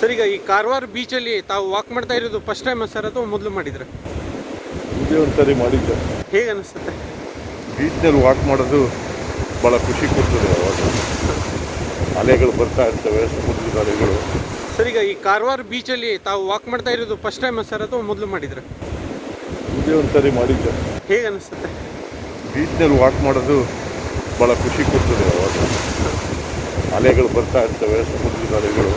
Sir, ಈಗ ಈ ಕಾರವಾರ ಬೀಚಲ್ಲಿ ತಾವು ವಾಕ್ ಮಾಡ್ತಾ ಇರೋದು ಫಸ್ಟ್ ಟೈಮ್ ಸರ್ ಅಥವಾ ಮೊದಲು ಮಾಡಿದ್ರೆ? ಇದೇ ಒಂದ್ಸರಿ ಮಾಡಿದ್ದೆ. ಹೇಗೆ ಅನಿಸುತ್ತೆ? ಬೀಚ್ನಲ್ಲಿ ವಾಕ್ ಮಾಡೋದು ಭಾಳ ಖುಷಿ ಕೊಡ್ತದೆ. ಅವಾಗ ಅಲೆಗಳು ಬರ್ತಾ ಇರ್ತವೆ, ಸಮುದ್ರದ ಅಲೆಗಳು. ಸರ್, ಈಗ ಈ ಕಾರವಾರ ಬೀಚಲ್ಲಿ ತಾವು ವಾಕ್ ಮಾಡ್ತಾ ಇರೋದು ಫಸ್ಟ್ ಟೈಮ್ ಸರ್ ಅಥವಾ ಮೊದಲು ಮಾಡಿದ್ರೆ? ಇದೇ ಒಂದ್ಸರಿ ಮಾಡಿದ್ದೆ. ಹೇಗೆ ಅನಿಸುತ್ತೆ? ಬೀಚ್ನಲ್ಲಿ ವಾಕ್ ಮಾಡೋದು ಭಾಳ ಖುಷಿ ಕೊಡ್ತದೆ. ಅವಾಗ ಅಲೆಗಳು ಬರ್ತಾ ಇರ್ತವೆ, ಸಮುದ್ರದ ಅಲೆಗಳು.